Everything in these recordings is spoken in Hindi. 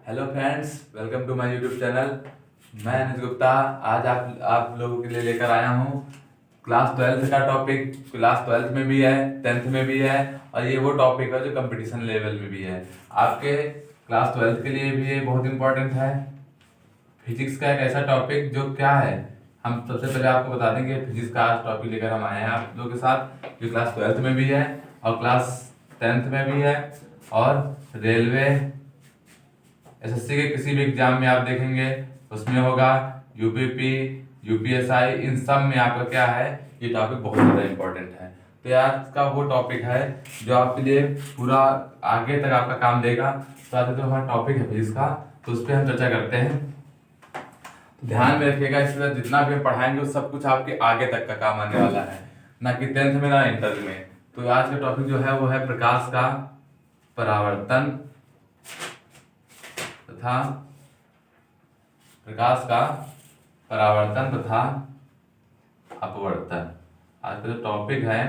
Hello friends, welcome to my YouTube channel. मैं अनिल गुप्ता आज आप लोगों के लिए लेकर आया हूँ क्लास ट्वेल्थ का टॉपिक। क्लास ट्वेल्थ में भी है, टेंथ में भी है, और ये वो टॉपिक है जो कंपटीशन लेवल में भी है। आपके क्लास ट्वेल्थ के लिए भी ये बहुत इंपॉर्टेंट है। फिजिक्स का एक ऐसा टॉपिक जो क्या है, हम सबसे पहले आपको बता देंगे फिजिक्स का आज टॉपिक लेकर हम आए हैं आप लोगों के साथ, जो क्लास ट्वेल्थ में भी है और क्लास टेंथ में भी है, और रेलवे एसएससी के किसी भी एग्जाम में आप देखेंगे उसमें होगा, यूपीपी, यूपीएसआई, इन सब में आपका क्या है, ये टॉपिक बहुत ज़्यादा इंपॉर्टेंट है। तो ये आज का वो टॉपिक है जो आपके लिए पूरा आगे तक आपका काम देगा। तो आज जो हमारा टॉपिक है फिजिक्स का, तो उस पर हम चर्चा करते हैं। तो ध्यान में रखिएगा, इसमें जितना भी हम पढ़ाएंगे वो सब कुछ आपके आगे तक का काम आने वाला है, ना कि टेंथ में ना इंटर में। तो आज का टॉपिक जो है वो है प्रकाश का परावर्तन तथा प्रकाश का परावर्तन तथा अपवर्तन। आज का जो टॉपिक है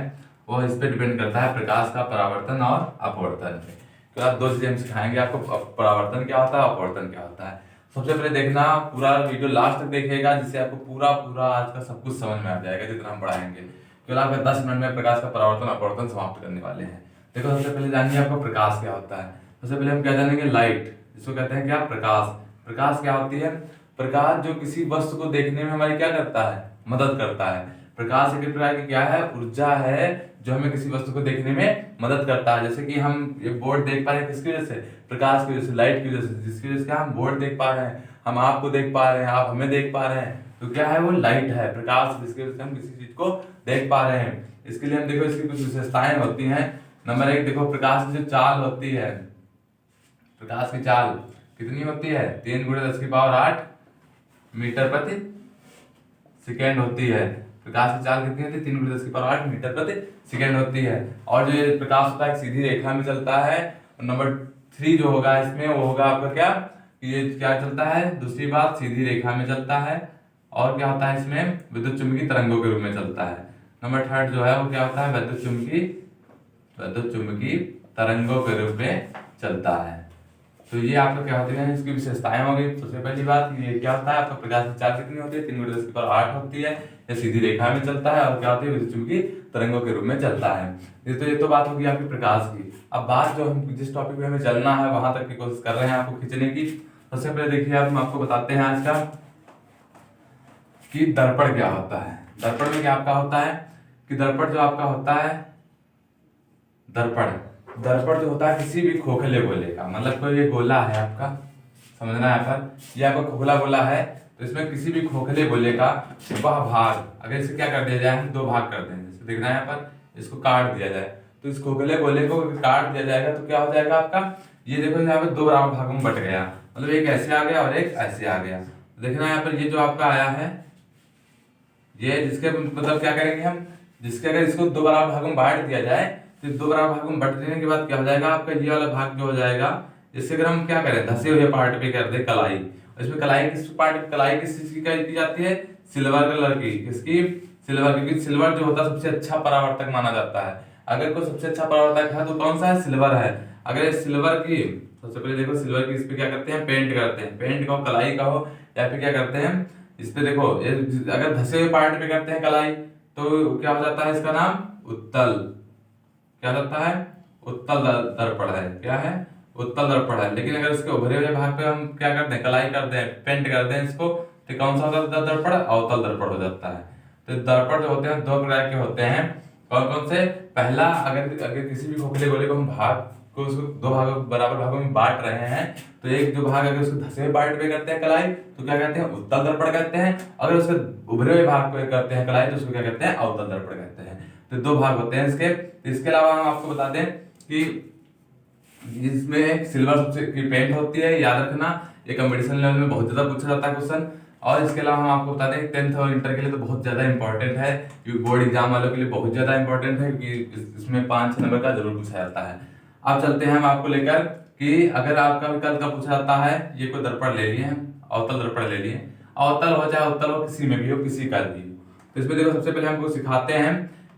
वो इस पे डिपेंड करता है, प्रकाश का परावर्तन और अपवर्तन पे। तो आप दो चीजें हम सिखाएंगे आपको, परावर्तन क्या होता है, अपवर्तन क्या होता है। सबसे पहले देखना पूरा वीडियो लास्ट तक देखिएगा, जिससे आपको पूरा पूरा आज का सब कुछ समझ में आ जाएगा जितना हम पढ़ाएंगे। केवल आपका 10 मिनट में प्रकाश का परावर्तन अपवर्तन समाप्त करने वाले हैं। देखो, सबसे पहले जानिए आपको प्रकाश क्या होता है। सबसे पहले हम क्या जानेंगे, लाइट, जिसको कहते हैं क्या, प्रकाश। प्रकाश क्या होती है, प्रकाश जो किसी वस्तु को देखने में हमारी क्या करता है, मदद करता है। प्रकाश एक प्रकार की क्या है, ऊर्जा है जो हमें किसी वस्तु को देखने में मदद करता है। जैसे कि हम ये बोर्ड देख पा रहे हैं, किसकी वजह से, प्रकाश की वजह से, लाइट की वजह से, जिसकी वजह से हम बोर्ड देख पा रहे हैं, हम आपको देख पा रहे हैं, आप हमें देख पा रहे हैं। तो क्या है, वो लाइट है, प्रकाश, जिसकी वजह से हम किसी चीज को देख पा रहे हैं। इसके लिए हम देखो, इसकी कुछ विशेषताएं होती हैं। नंबर 1, देखो प्रकाश की जो चाल होती है, प्रकाश की चाल कितनी होती है, 3 × 10⁸ मीटर प्रति सेकेंड होती है। प्रकाश की चाल कितनी होती है, 3 × 10⁸ मीटर प्रति सेकेंड होती है। और जो ये प्रकाश होता है सीधी रेखा में चलता है। और नंबर 3 जो होगा इसमें, वो होगा आपका क्या, कि ये क्या चलता है, दूसरी बात सीधी रेखा में चलता है। और क्या होता है इसमें, विद्युत चुम्बकीय तरंगों के रूप में चलता है। नंबर 3 जो है वो क्या होता है, विद्युत चुम्बकीय तरंगों के रूप में चलता है। तो ये आपका क्या होती है, इसकी विशेषताएं हो गई। सबसे पहली बात, ये क्या होता है, आपका प्रकाश की चाल कितनी होती है, 3 × 10⁸ होती है। ये सीधी रेखा में चलता है और क्या होती है, विद्युत चुम्बकीय तरंगों के रूप में चलता है। ये तो बात होगी आपकी प्रकाश की। अब बात जो हम जिस टॉपिक पे हमें चलना है वहां तक की कोशिश कर रहे हैं आपको खींचने की। सबसे पहले देखिए, हम आपको बताते हैं आज का कि दर्पण क्या होता है। दर्पण में क्या आपका होता है, कि दर्पण जो आपका होता है, दर्पण दर्पण जो होता है किसी भी खोखले गोले का, मतलब कोई ये गोला है आपका, समझना है पर, ये आपका खोखला गोला है। तो इसमें किसी भी खोखले गोले का वह भाग, अगर इसे क्या कर दिया जाए, हम 2 भाग कर दें, जैसे देखना है यहाँ पर, इसको काट दिया जाए, तो इस खोखले गोले को काट दिया जाएगा तो क्या हो जाएगा आपका, ये देखो यहाँ पे 2 बराबर भागों में बट गया, मतलब एक ऐसे आ गया और एक ऐसे आ गया। तो देखना यहाँ पर, ये जो आपका आया है, ये जिसके मतलब क्या करेंगे हम, जिसके अगर इसको 2 बराबर भागों में बांट दिया जाए, तो 2 बराबर भागों में बांट देने के बाद क्या हो जाएगा आपका, ये वाला भाग जो हो जाएगा, इससे अगर हम क्या करें, धसे हुए पार्ट पे कर दे कलाई। इसमें कलाई किस चीज की की जाती है, सिल्वर कलर की। किसकी, सिल्वर, क्योंकि सिल्वर जो होता है सबसे अच्छा परावर्तक माना जाता है। अगर कोई सबसे अच्छा परावर्तक है तो कौन सा है, सिल्वर है। अगर सिल्वर की, सबसे पहले देखो सिल्वर की इस पे क्या करते हैं, पेंट करते हैं, पेंट कहो, कलाई कहो, या फिर क्या करते हैं इस पे, देखो ये अगर धसे हुए पार्ट पे करते हैं कलाई, तो क्या हो जाता है, इसका नाम उत्तल, क्या होता है, उत्तल दर्पण है। क्या है, उत्तल दर्पण है। लेकिन अगर इसके उभरे हुए भाग पे हम क्या करते हैं, कलाई करते हैं, पेंट करते हैं इसको, तो कौन सा होता है दर्पण, अवतल दर्पण हो जाता है। तो दर्पण जो होते हैं 2 प्रकार के होते हैं। कौन कौन से, पहला, अगर अगर किसी भी खोखले गोले को हम भाग को उसको 2 भागों बराबर भागों में बांट रहे हैं, तो एक जो भाग अगर उसको धसे हुए पार्ट पे करते हैं कलाई, तो क्या कहते हैं, उत्तल दर्पण कहते हैं। अगर उसके उभरे हुए भाग पे करते हैं कलाई, तो उसको क्या कहते हैं, अवतल दर्पण कहते हैं। तो 2 भाग होते हैं इसके। इसके अलावा हम आपको बता दें कि इसमें सिल्वर सबसे की पेंट होती है, याद रखना, ये कंपटीशन लेवल में बहुत ज्यादा पूछा जाता है क्वेश्चन। और इसके अलावा हम आपको बता दें, 10th और इंटर के लिए तो बहुत ज्यादा इंपॉर्टेंट है, क्योंकि बोर्ड एग्जाम वालों के लिए बहुत ज्यादा इंपॉर्टेंट है, क्योंकि इसमें 5-6 नंबर का जरूर पूछा जाता है। अब चलते हैं हम आपको लेकर कि अगर आपका विकल्प का पूछा जाता है, ये कोई दर्पण ले लिए हम, अवतल दर्पण ले लिए, अवतल हो चाहे उत्तल हो, किसी में भी हो, किसी का भी हो। तो इसमें देखो, सबसे पहले हमको सिखाते हैं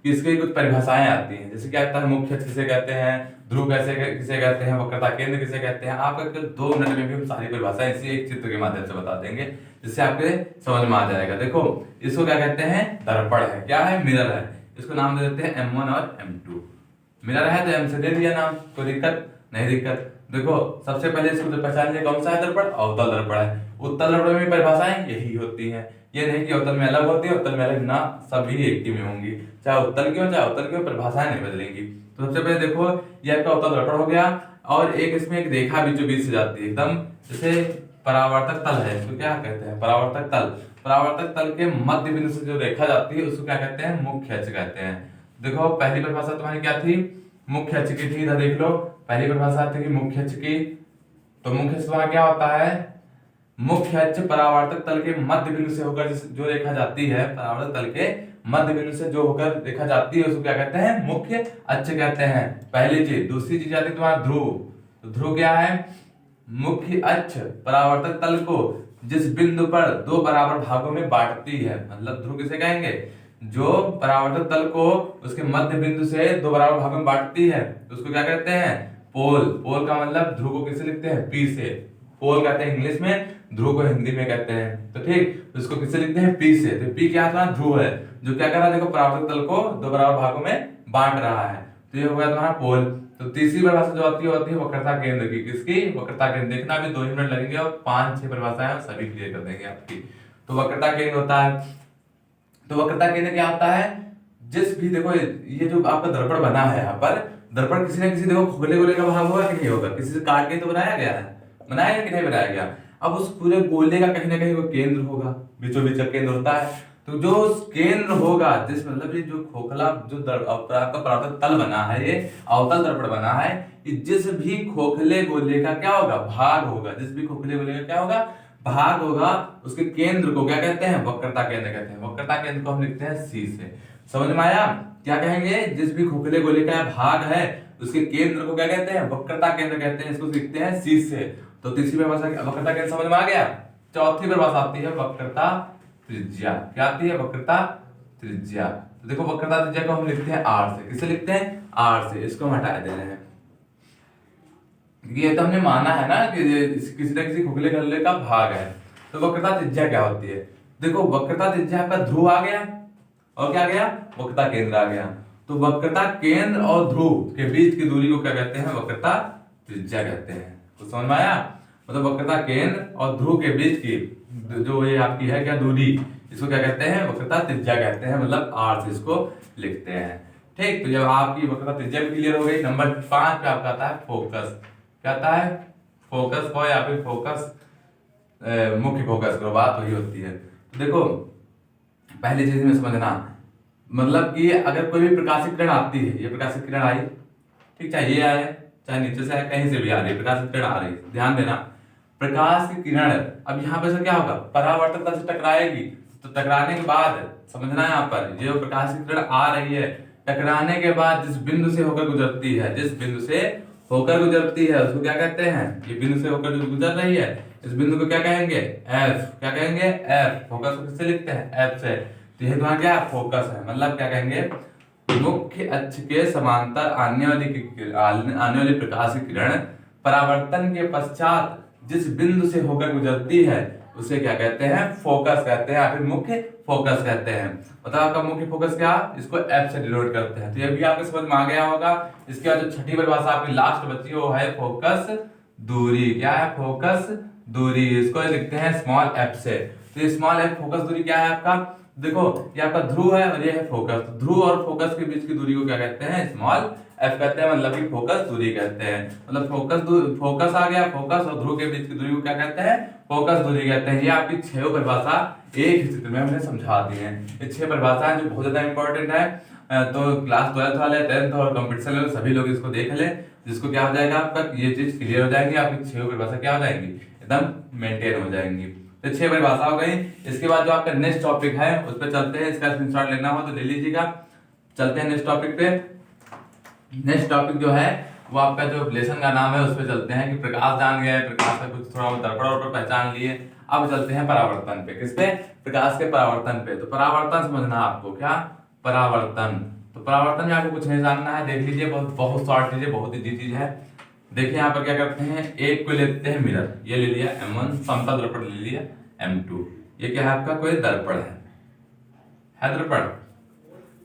कि इसकी कुछ परिभाषाएं आती हैं, जैसे क्या आता है मुख्य अक्ष किसे कहते हैं, ध्रुव किसे कहते हैं, वक्रता केंद्र किसे कहते हैं। आपका केवल 2 मिनट में भी हम सारी परिभाषाएं इसी एक चित्र के माध्यम से बता देंगे, जिससे आपके समझ में आ जाएगा। देखो इसको क्या कहते हैं, दर्पण है, क्या है, मिरर है। इसको नाम दे देते हैं M1 और M2। मिरर है तो M से दे दिया नाम, कोई दिक्कत नहीं। दिक्कत देखो सबसे पहले इसको तो पहचान लिया कौन सा है दर्पण, अवतल दर्पण है। उत्तल दर्पण में परिभाषाएं यही होती हैं, ये नहीं कि अवतल में अलग होती है, उत्तल में अलग ना, सभी एक ही में होंगी, चाहे उत्तल की हो चाहे अवतल की हो, परिभाषाएं नहीं बदलेंगी। तो सबसे पहले देखो ये आपका अवतल दर्पण हो गया, और एक इसमें एक रेखा बीचों बीच से जाती है एकदम, जैसे परावर्तक तल है, इसको क्या कहते हैं, परावर्तक तल। परावर्तक तल के मध्य बिंदु से जो रेखा जाती है उसको क्या कहते हैं, मुख्य अक्ष कहते हैं। देखो पहली परिभाषा तुम्हारी क्या थी, मुख्य अक्ष की थी, इधर देख लो पहली परिभाषा थी कि मुख्य अक्ष की। तो मुख्य अक्ष तुम्हारा क्या होता है, मुख्य अक्ष परावर्तक तल के मध्य बिंदु से होकर जो रेखा जाती है, परावर्तक तल के मध्य बिंदु से जो होकर रेखा जाती है उसको क्या कहते हैं, मुख्य अक्ष कहते हैं। पहली चीज। दूसरी चीज आती है तुम्हारा ध्रुव। तो ध्रुव क्या है, मुख्य अक्ष परावर्तक तल को जिस बिंदु पर 2 बराबर भागों में बांटती है, मतलब ध्रुव किसे कहेंगे, जो परावर्तक तल को उसके मध्य बिंदु से 2 बराबर भागों में बांटती है उसको क्या कहते हैं, पोल। पोल का मतलब ध्रुव को किसे लिखते हैं, पी से। पोल कहते हैं इंग्लिश में, ध्रुव को हिंदी में कहते हैं। तो ठीक, उसको किससे लिखते हैं, पी से। तो पी क्या था, ध्रुव है, जो क्या कर रहा है, देखो परावर्तक तल को 2 बराबर भागों में बांट रहा है। तो ये हो गया तुम्हारा पोल। तो तीसरी परिभाषा जो आती है वक्रता केंद्र की। किसकी, वक्रता केंद्र। देखना अभी 2 ही मिनट लगेंगे और 5-6 परिभाषाएं हम सभी क्लियर कर देंगे आपकी। तो वक्रता केंद्र होता है, तो वक्रता केंद्र क्या होता है, जिस भी देखो ये जो आपका दर्पण बना है यहाँ पर, दर्पण किसी ना किसी देखो खोखले गोले का भाग होगा कि नहीं होगा, किसी से काट के तो बनाया गया है, बनाया गया कि नहीं बनाया गया। अब उस पूरे गोले का कहीं ना कहीं वो केंद्र होगा, बीचों बीच का केंद्र होता है। तो जो केंद्र होगा, जिस मतलब ये जो खोखला जो आपका परावर्तक तल बना है, ये अवतल दर्पण बना है, ये जिस भी खोखले गोले का क्या होगा, भाग होगा, जिस भी खोखले गोले का क्या होगा, भाग होगा, उसके केंद्र को क्या कहते हैं, वक्रता केंद्र कहते हैं। वक्रता केंद्र को हम लिखते हैं सी से। समझ में आया, क्या कहेंगे, जिस भी खोखले गोले का भाग है उसके केंद्र को क्या कहते हैं, वक्रता केंद्र कहते हैं, इसको लिखते हैं सी से। तो तीसरी परिभाषा वक्रता केंद्र समझ में आ गया। चौथी परिभाषा आती है वक्रता त्रिज्या। क्या आती है, वक्रता त्रिज्या। तो देखो वक्रता त्रिज्या को हम लिखते हैं आर से। किससे लिखते हैं, आर से। इसको हम हटा दे रहे हैं, ये तो हमने माना है ना कि किसी न किसी खोखले गोले का भाग है। तो वक्रता त्रिज्या क्या होती है, देखो वक्रता त्रिज्या का ध्रुव आ गया और क्या गया, वक्रता केंद्र आ गया। तो वक्रता केंद्र और ध्रुव के बीच की दूरी को क्या कहते हैं, वक्रता त्रिज्या कहते हैं। तो समझ में आया, मतलब वक्रता केंद्र और ध्रुव के बीच की जो ये आपकी है क्या दूरी, इसको क्या कहते हैं, वक्रता त्रिज्या कहते हैं, मतलब आर से इसको लिखते हैं। ठीक, तो जब आपकी वक्रता त्रिज्या भी क्लियर हो गई, नंबर 5 पे आपका आता है फोकस। क्या आता है, फोकस को या फिर फोकस, मुख्य फोकस करो, बात वही होती है। तो देखो पहली चीज में समझना, मतलब कि अगर कोई भी प्रकाशित किरण आती है, ये प्रकाशित किरण आई, ठीक, चाहे ये आए चाहे नीचे से आए, कहीं से भी आ रही है प्रकाशित किरण आ रही है, ध्यान देना, प्रकाश की किरण अब यहाँ पे से क्या होगा, परावर्तक तल से टकराएगी। तो टकराने के बाद समझना है, यहाँ पर ये प्रकाश की किरण आ रही है, टकराने के बाद जिस बिंदु से होकर गुजरती है, जिस बिंदु से होकर गुजरती है उसको क्या कहते हैं, ये बिंदु से होकर जो गुजर रही है इस बिंदु को क्या कहेंगे, एफ। क्या कहेंगे, एफ। फोकस को किससे लिखते हैं, एफ से। तो ये तुम्हारा क्या फोकस है, मतलब क्या कहेंगे, मुख्य अक्ष के समांतर आने वाली प्रकाश की किरण परावर्तन के पश्चात जिस बिंदु से होकर गुजरती है उसे क्या कहते हैं, फोकस कहते हैं, या फिर मुख्य फोकस कहते हैं। बताओ आपका मुख्य फोकस क्या, इसको एफ से डिनोट करते हैं। तो ये भी आपको समझ में आ गया होगा। इसके बाद जो छठी परिभाषा आपकी लास्ट बची वो है फोकस दूरी। क्या है, फोकस दूरी, इसको लिखते हैं स्मॉल एफ से। तो ये स्मॉल एफ फोकस दूरी क्या है आपका, देखो ये आपका ध्रुव है और ये है फोकस। तो ध्रुव और फोकस के बीच की दूरी को क्या कहते हैं, स्मॉल एफ कहते हैं, मतलब कि फोकस दूरी कहते हैं। मतलब फोकस आ गया, फोकस और ध्रुव के बीच की दूरी को क्या कहते हैं, फोकस दूरी कहते हैं। ये आपकी 6 परिभाषा एक ही चित्र में हमने समझा दी है। ये 6 परिभाषाएं जो बहुत ज्यादा इंपॉर्टेंट है, तो क्लास 12th वाले, 10th और कंपटीशन लेवल सभी लोग इसको देख ले, जिसको क्या हो जाएगा, आपका ये चीज क्लियर हो जाएगी, आपकी 6 परिभाषा क्या हो जाएंगी, एकदम मेंटेन हो जाएंगी। तो 6 परिभाषा हो गई। इसके बाद जो आपका नेक्स्ट टॉपिक है उस पर चलते हैं, इसका स्क्रीनशॉट लेना हो तो ले लीजिएगा। चलते हैं नेक्स्ट टॉपिक पे। नेक्स्ट टॉपिक जो है वो आपका जो लेसन का नाम है उस पर चलते हैं कि प्रकाश जान गए, प्रकाश का कुछ थोड़ा दर्पण और पहचान लिए। अब चलते हैं परावर्तन पे। किस पे, प्रकाश के परावर्तन पे। तो परावर्तन समझना आपको, क्या परावर्तन, तो परावर्तन में आपको कुछ नहीं जानना है, देख लीजिए, बहुत बहुत शॉर्ट चीज है, बहुत ईजी चीज है। देखिए यहाँ पर क्या करते हैं, एक को लेते हैं मिरर, ये ले लिया M1, समतल दर्पण ले लिया M2, ये क्या है आपका कोई दर्पण है दर्पण,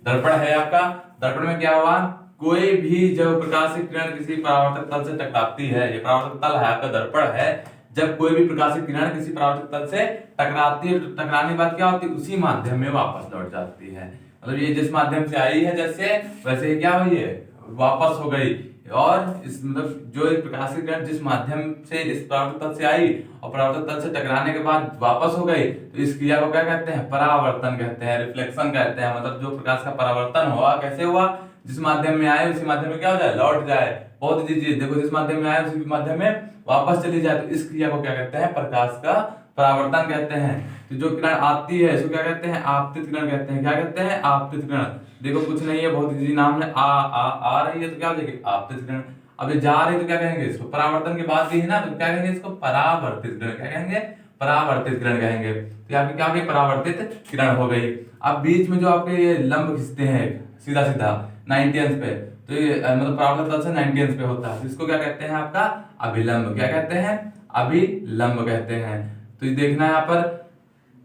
दर्पण है आपका। दर्पण में क्या हुआ, कोई भी जब प्रकाशित किरण किसी परावर्तक तल से टकराती है, ये परावर्तक तल है आपका, दर्पण है, जब कोई भी प्रकाशित किरण किसी परावर्तक तल से टकराती है, तो टकराने के बाद क्या होती है, उसी माध्यम में वापस लौट जाती है। मतलब ये जिस माध्यम से आई है जैसे, वैसे ही क्या हुई है, वापस हो गई। और इस मतलब जो प्रकाशित किरण जिस माध्यम से इस परावर्तक तल से आई और परावर्तक तल से टकराने के बाद वापस हो गई, तो इस क्रिया को क्या कहते हैं, परावर्तन कहते हैं, रिफ्लेक्शन कहते हैं। मतलब जो प्रकाश का परावर्तन हुआ, कैसे हुआ, जिस माध्यम में आए उसी माध्यम में क्या हो जाए, लौट जाए। बहुत ईजी चीज, देखो जिस माध्यम में आए उसी माध्यम में वापस चली जाए, तो इस क्रिया को क्या कहते हैं, प्रकाश का परावर्तन कहते हैं। तो जो किरण आती है इसको क्या कहते हैं, आपतित किरण कहते हैं। क्या कहते हैं, आपतित किरण। देखो कुछ नहीं है, बहुत इजी नाम है, आ रही है तो क्या हो जाएगी, आपतित किरण। अब ये जा रही है तो क्या कहेंगे इसको, परावर्तन के बाद भी है ना, तो क्या कहेंगे इसको, परावर्तित किरण। क्या कहेंगे, परावर्तित किरण कहेंगे। तो आपकी क्या हो गई, परावर्तित किरण हो गई। अब बीच में जो आपके ये लंब खींचते हैं सीधा सीधा 90 अंश पे, तो ये मतलब परावर्तक तल से 90 अंश पे होता है, तो इसको क्या कहते हैं, आपका अभिलंब। क्या कहते हैं, अभिलंब कहते हैं। तो ये देखना है यहाँ पर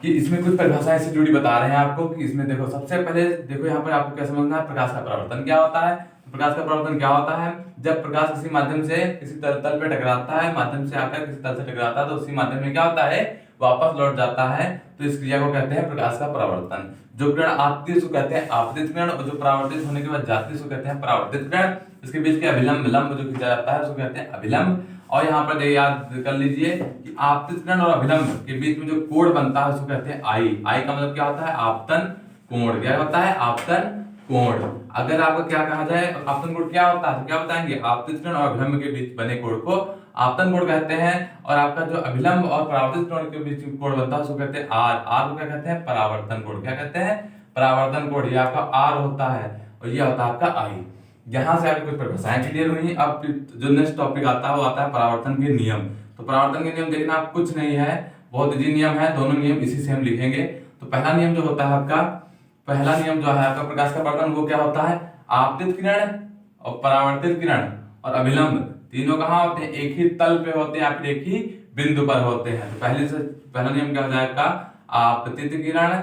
कि इसमें कुछ परिभाषाएं से जुड़ी बता रहे हैं आपको, कि इसमें देखो सबसे पहले देखो यहाँ पर आपको क्या समझना है, प्रकाश का परावर्तन क्या होता है। प्रकाश का परावर्तन क्या होता है, जब प्रकाश किसी माध्यम से किसी तल पे टकराता है, माध्यम से आकर किसी तल से टकराता है, तो उसी माध्यम में क्या होता है, वापस लौट जाता है, तो इस क्रिया को कहते हैं प्रकाश का परावर्तन। जो किरण आती है उसको कहते हैं आपतित किरण, और जो परावर्तित होने के बाद जाती है उसको कहते हैं परावर्तित किरण। इसके बीच के अभिलंब लंब जो खींचा जाता है उसको कहते हैं अभिलंब। और यहाँ पर याद कर लीजिए कि आपतित किरण और अभिलंब के बीच में जो कोण बनता है उसको कहते हैं आई। आई का मतलब क्या होता है, आपतन कोण। क्या होता है, आपतन कोण। अगर आपको क्या कहा जाए, आपतन कोण क्या होता है, तो क्या बताएंगे, आपतित किरण और अभिलंब के बीच बने कोण को आपतन कोण कहते हैं। और आपका जो अभिलंब और परावर्तित कोण के बीच कोण बनता है उसको कहते हैं आर। आर को क्या कहते हैं, परावर्तन कोण। क्या कहते हैं, परावर्तन कोण। ये आपका आर होता है और ये होता है आपका आई। यहाँ से आपको कुछ परिभाषाएं क्लियर हुई। अब जो नेक्स्ट टॉपिक आता है वो आता है परावर्तन के नियम। तो परावर्तन के नियम देखना, आप कुछ नहीं है, बहुत इजी नियम है, दोनों नियम इसी से हम लिखेंगे। तो पहला नियम जो होता है आपका, पहला नियम जो है आपका प्रकाश का परावर्तन, वो क्या होता है, आपतित किरण और परावर्तित किरण और अभिलंब तीनों कहाँ होते हैं, एक ही तल पे होते हैं या फिर एक ही बिंदु पर होते हैं। तो पहला नियम क्या हो जाएगा, आपतित किरण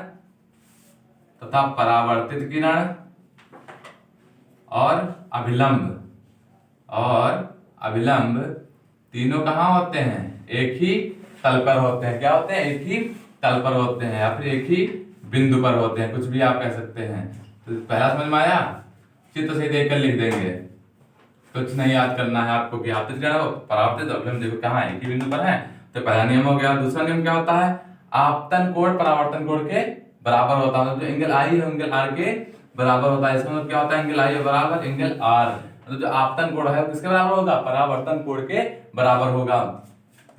तथा परावर्तित किरण और अभिलंब तीनों कहाँ होते हैं, एक ही तल पर होते हैं। क्या होते हैं, एक ही तल पर होते हैं या फिर एक ही बिंदु पर होते हैं, कुछ भी आप कह सकते हैं। तो पहला समझ में आया, चित्र से देखकर लिख देंगे, कुछ नहीं याद करना है आपको कि आपतित किरण और परावर्तित अभिलंब देखो कहाँ एक ही बिंदु पर है। तो पहला नियम हो गया। दूसरा नियम क्या होता है, आपतन कोण परावर्तन कोण के बराबर होता है। जो एंगल आई है एंगल आर के बराबर होता है। इसका मतलब क्या होता है, एंगल आई बराबर एंगल आर। मतलब जो आपतन कोण है किसके बराबर होगा, परावर्तन कोण के बराबर होगा।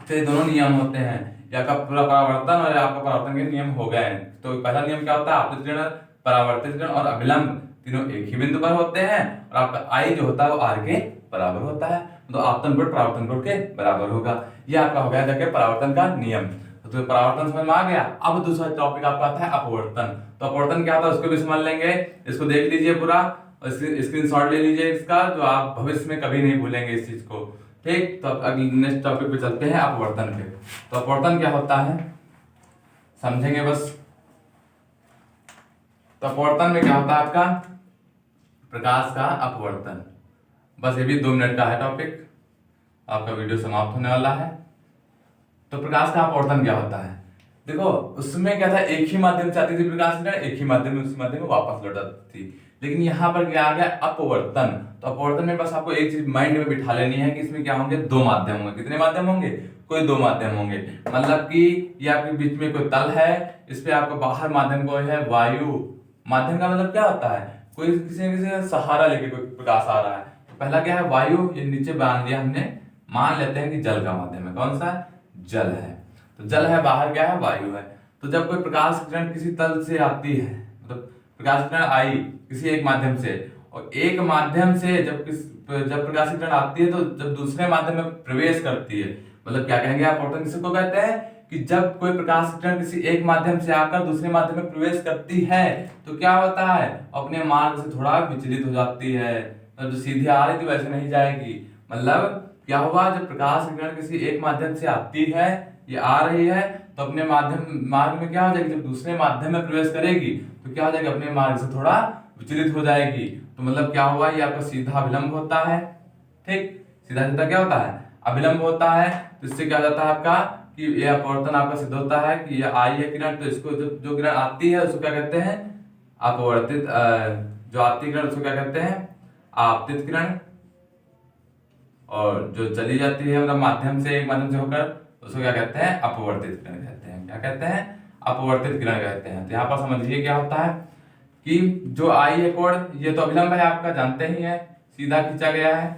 तो ये दोनों नियम होते हैं, या का पूरा परावर्तन और आपका परावर्तन के नियम हो गए। तो पहला नियम क्या होता है, आपतित किरण परावर्तित किरण और अभिलंब तीनों एक ही बिंदु पर होते हैं और आपका आई जो होता है वो आर के बराबर होता है। तो आपतन कोण परावर्तन कोण के बराबर होगा। ये आपका हो गया देखिए परावर्तन का नियम। तो परावर्तन समझ में आ गया। अब दूसरा टॉपिक आपका आता है अपवर्तन। तो अपवर्तन क्या होता है उसको भी समझ लेंगे। इसको देख लीजिए पूरा, स्क्रीनशॉट ले लीजिए इसका, जो आप भविष्य में कभी नहीं भूलेंगे इस चीज को। ठीक, तो अगले नेक्स्ट टॉपिक पे चलते हैं, अपवर्तन पे। तो अपवर्तन क्या होता है समझेंगे बस। तो अपवर्तन में क्या होता है आपका, प्रकाश का अपवर्तन। बस ये भी 2 मिनट का है टॉपिक, आपका वीडियो समाप्त होने वाला है। तो प्रकाश का अपवर्तन क्या होता है, देखो उसमें क्या था, एक ही माध्यम से आती थी प्रकाश किरण, एक ही माध्यम में उसी माध्यम में वापस लौट जाती थी। लेकिन यहाँ पर क्या आ गया, अपवर्तन। तो अपवर्तन में बस आपको एक चीज माइंड में बिठा लेनी है कि इसमें क्या होंगे, 2 माध्यम होंगे। कितने माध्यम होंगे, कोई 2 माध्यम होंगे। मतलब कि ये आपके बीच में कोई तल है, इस पे आपको बाहर माध्यम कोई है वायु। माध्यम का मतलब क्या होता है, कोई किसी न किसी सहारा लेके कोई प्रकाश आ रहा है। तो पहला क्या है वायु, ये नीचे बांध दिया हमने, मान लेते हैं कि जल का माध्यम है। कौन सा, जल है। तो जल है, बाहर क्या है, वायु है। तो जब कोई प्रकाश किरण किसी तल से आती है, मतलब प्रकाश किरण आई किसी एक माध्यम से, और एक माध्यम से जब प्रकाश किरण आती है तो जब दूसरे माध्यम में प्रवेश करती है, मतलब क्या कहेंगे आप, अपवर्तन किसको कहते हैं, कि जब कोई प्रकाश की किरण किसी एक माध्यम से आकर दूसरे माध्यम में प्रवेश करती है तो क्या होता है, अपने मार्ग से थोड़ा विचलित हो जाती है। तो जो सीधी आ रही थी वैसे नहीं जाएगी। मतलब क्या हुआ, जब प्रकाश की किरण किसी एक माध्यम से आती है, ये आ रही है, तो अपने मार्ग में क्या हो जाएगी, जब दूसरे माध्यम में प्रवेश करेगी तो क्या हो जाएगी, अपने मार्ग से थोड़ा विचलित हो जाएगी। तो मतलब क्या हुआ, ये आपका सीधा अभिलंब होता है। ठीक, सीधा सीधा क्या होता है, अभिलंब होता है। तो इससे क्या हो जाता है आपका कि ये अपवर्तन आपका सिद्ध होता है कि ये आई है किरण, तो इसको जो किरण आती है उसको क्या कहते हैं, अपवर्तित। जो आती किरण उसको क्या कहते हैं, आपतित किरण। और जो चली जाती है मतलब माध्यम से, एक माध्यम से होकर, उसको क्या कहते हैं, अपवर्तित किरण कहते हैं। क्या कहते हैं, अपवर्तित किरण कहते हैं। तो यहाँ पर समझिए क्या होता है कि जो आई है कोण, ये तो अभिलंब है आपका, जानते ही है, सीधा खींचा गया है।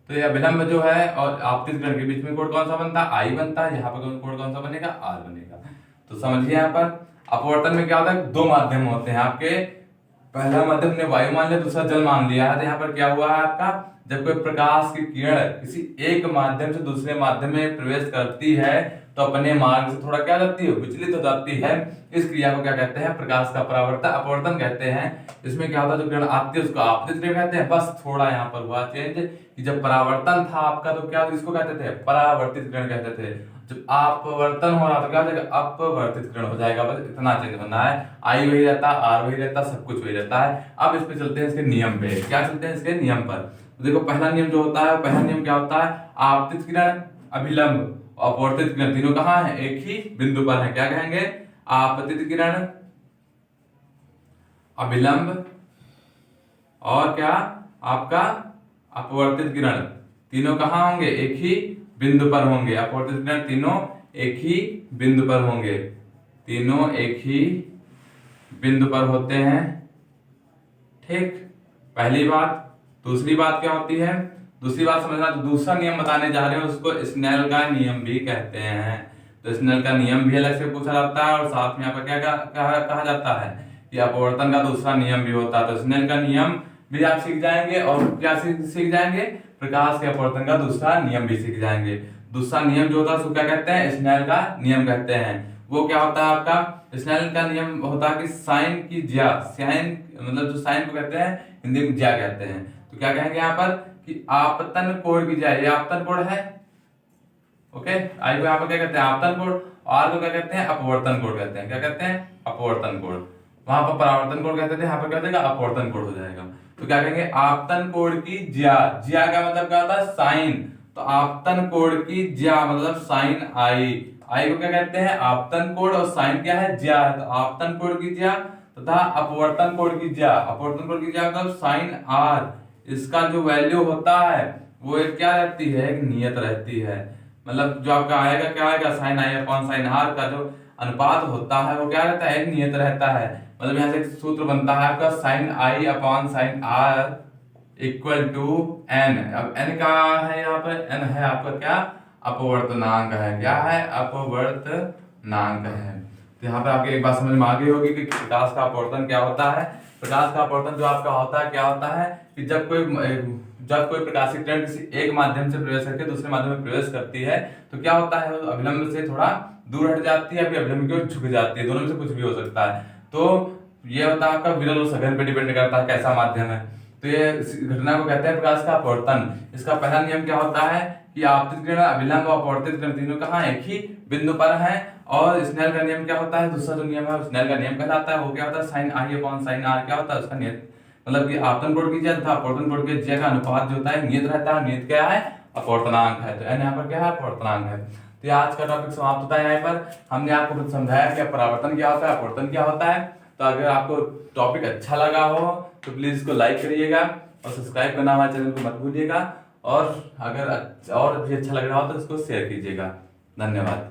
तो ये अभिलंब जो है और आपतित किरण के बीच में कोण कौन सा बनता है, आई बनता है। यहाँ पर कोण कौन सा बनेगा, आर बनेगा। तो समझिए यहाँ पर अपवर्तन में क्या होता है, दो माध्यम होते हैं आपके। पहला माध्यम ने वायु मान लिया, दूसरा जल मान लिया है। तो यहाँ पर क्या हुआ है आपका, जब कोई प्रकाश की किरण किसी एक माध्यम से दूसरे माध्यम में प्रवेश करती है तो अपने मार्ग से थोड़ा क्या जाती है, विचलित हो जाती है। इस क्रिया को क्या कहते हैं, प्रकाश का परावर्तन, अपवर्तन कहते हैं। इसमें क्या होता है, जो किरण आती है उसको आपतित किरण कहते हैं। बस थोड़ा यहाँ पर हुआ चेंज कि जब परावर्तन था आपका तो क्या इसको कहते थे, परावर्तित किरण कहते थे। जब अपवर्तन हो रहा तो क्या हो जाएगा, अपवर्तित किरण हो जाएगा। बस इतना चेंज होना है, आई वही रहता, आर वही रहता, सब कुछ वही रहता है। अब इस पे चलते हैं इसके नियम पे। क्या चलते हैं इसके नियम पर, तो देखो पहला नियम जो होता है, पहला नियम क्या होता है, आपतित किरण, अभिलंब, अपवर्तित किरण तीनों कहाँ है, एक ही बिंदु पर है। क्या कहेंगे, आपतित किरण, अभिलंब और क्या आपका अपवर्तित किरण, तीनों कहाँ होंगे, एक ही बिंदु पर होंगे। अपवर्तित किरण तीनों एक ही बिंदु पर होंगे, तीनों एक ही बिंदु पर होते हैं। ठीक, पहली बात। दूसरी बात क्या होती है, दूसरी बात समझना, तो दूसरा नियम बताने जा रहे हैं उसको स्नेल का नियम भी कहते हैं। तो स्नेल का नियम भी अलग से पूछा जाता है और साथ में यहाँ पर क्या कहा जाता है कि अपवर्तन का दूसरा नियम भी होता है। तो स्नेल का नियम भी आप सीख जाएंगे और क्या सीख जाएंगे, प्रकाश के अपवर्तन का दूसरा नियम भी सीख जाएंगे। दूसरा नियम जो होता है उसको क्या कहते हैं, स्नेल का नियम कहते हैं। वो क्या होता है आपका, स्नेल का नियम होता है कि साइन की ज्या, साइन मतलब जो साइन को कहते हैं हिंदी में ज्या कहते हैं। तो क्या कहेंगे यहाँ पर कि आपतन कोण की ज्या, ये आपतन कोण है। ओके, आई को यहाँ पर क्या कहते हैं, आपतन कोण। आर को क्या कहते हैं, अपवर्तन कोण कहते हैं। क्या कहते हैं, अपवर्तन कोण। वहां पर परावर्तन कोण कहते थे, यहाँ पर क्या हो जाएगा, अपवर्तन कोण हो जाएगा। तो क्या कहेंगे, आपतन कोण की ज्या, ज्या का मतलब क्या होता है, साइन। तो आपतन कोण की ज्या मतलब साइन आई, आई को क्या कहते हैं, आपतन कोण, और साइन क्या है, ज्या। तो आपतन कोण की ज्या तथा अपवर्तन कोण की ज्या, अपवर्तन कोण की ज्या मतलब साइन आर। इसका जो वैल्यू होता है वो एक क्या रहती है, एक नियत रहती है। मतलब जो आपका आएगा क्या आएगा, sine I upon sine R का जो अनुपात होता है वो क्या रहता है, एक नियत रहता है। मतलब यहाँ से एक सूत्र बनता है आपका, sine I upon sine R equal to N. अब एन का है यहाँ पर, एन है आपका क्या, अपवर्तनांक है। क्या है, अपवर्तनांक है। तो यहाँ पे आपके एक बात समझ में आ गई होगी कि प्रकाश का अपवर्तन क्या होता है। प्रकाश का अपवर्तन जो आपका होता है क्या होता है कि जब कोई प्रकाशित किरण किसी एक माध्यम से प्रवेश करके दूसरे माध्यम में प्रवेश करती है तो क्या होता है, अभिलंब से थोड़ा दूर हट जाती है, अभी अभिलंब की ओर झुक जाती है। दोनों में से कुछ भी हो सकता है। तो ये होता है आपका विरल और सघन पे डिपेंड करता है कैसा माध्यम है। तो ये घटना को कहते हैं प्रकाश का अपवर्तन। इसका पहला नियम क्या होता है कि आपतित किरण, अभिलंब और अपवर्तित किरण तीनों कहाँ एक ही बिंदु पर हैं। और स्नेल का नियम क्या होता है, दूसरा जो नियम है स्नेल का नियम कहलाता है। वो क्या होता है, sine I upon sine R क्या होता है, उसका नियत मतलब कि आपतन कोण की ज्या तथा अपवर्तन कोण की ज्या का अनुपात जो होता है नियत रहता है। नियत क्या है, अपवर्तनांक है। तो एन यहाँ पर क्या है, अपवर्तनांक है। तो आज का टॉपिक समाप्त होता है। यहाँ पर हमने आपको कुछ समझाया कि परावर्तन क्या होता है, अपवर्तन क्या होता है। तो अगर आपको टॉपिक अच्छा लगा हो तो प्लीज इसको लाइक करिएगा और सब्सक्राइब करना हमारे चैनल को मत भूलिएगा। और अगर और भी अच्छा लग रहा हो तो इसको शेयर कीजिएगा। धन्यवाद।